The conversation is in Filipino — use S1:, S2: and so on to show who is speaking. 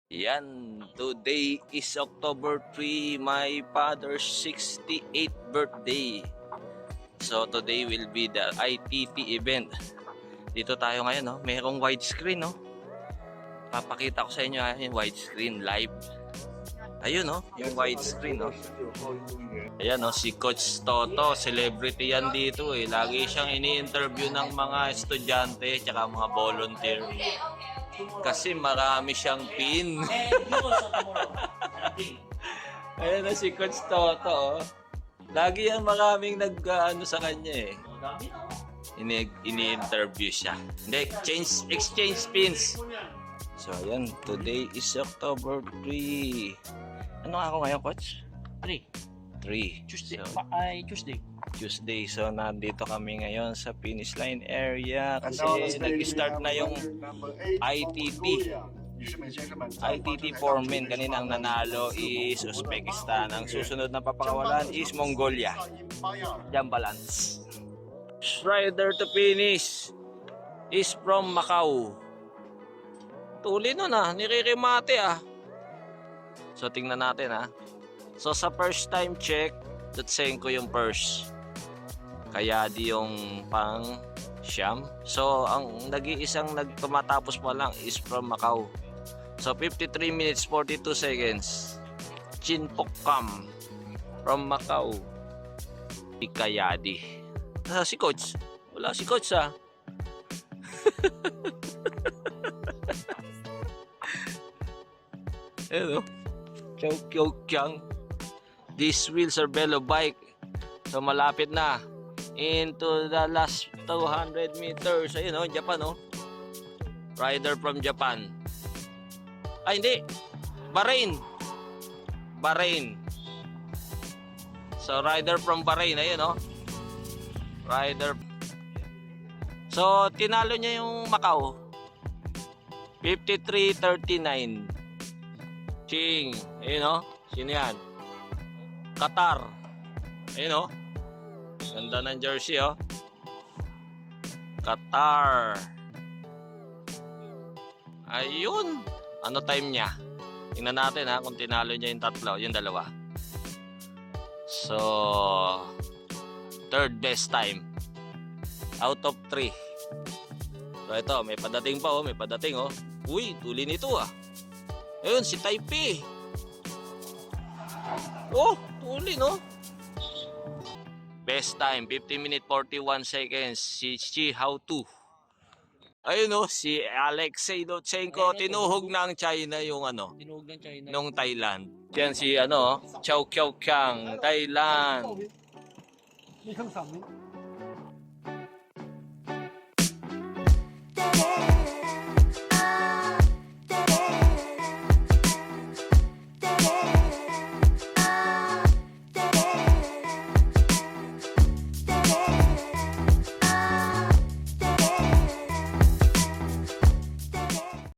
S1: Yan, today is October 3, my father's 68th birthday. So today will be the ITT event. Dito tayo ngayon, no? Mayroong widescreen, no? Papakita ko sa inyo yung widescreen live. Ayun, no? Yung widescreen, no? Ayan, no? Si Coach Toto, celebrity yan dito, eh. Lagi siyang ini-interview ng mga estudyante tsaka mga volunteer. Kasi marami siyang pin. Ayan na si Coach Toto. Lagi yan maraming nag-ano sa kanya, eh. Ini-interview siya. Hindi, exchange pins. So ayan, today is October 3. Ano ako ngayon, Coach? 3.
S2: Tuesday.
S1: So,
S2: Tuesday.
S1: So nandito kami ngayon sa finish line area kasi nag-start na yung ITT. ITT foreman kanina ang nanalo is Uzbekistan. Ang susunod na papakawalan is Mongolia. Jump balance. Rider to finish is from Macau. Tuli nun nirikimate So tingnan natin So sa first time check, Lutsenko yung first. Kaya di yung pang siyam. So ang nag-iisang nagtumatapos pa lang is from Macau. So 53 minutes 42 seconds. Chin Pokcam from Macau. Ikayadi. Si Coach. Wala si Coach Hello. Chow Kyang. These wheels are Velo bike. So malapit na into the last 200 meters. Ayun Japan Rider from Japan. Ay hindi. Bahrain. So rider from Bahrain, ayun Rider. So tinalo niya yung Macau. 53-39. Ching, ayun Sino yan? Qatar. Ayun Ganda ng jersey Qatar. Ayun. Ano time niya? Tingnan natin kung tinalo niya yung dalawa. So third best time out of 3. So ito, may padating pa may padating Uy, tuli nito Ayun, si Taipei. Tuli Best time, 50 minutes 41 seconds, si Chi Hao Tu. Ayun si Alexei Lutsenko, tinuhog ng China yung
S2: Tinuhog ng China.
S1: nung Thailand. Yan si Chow Kyang, Thailand.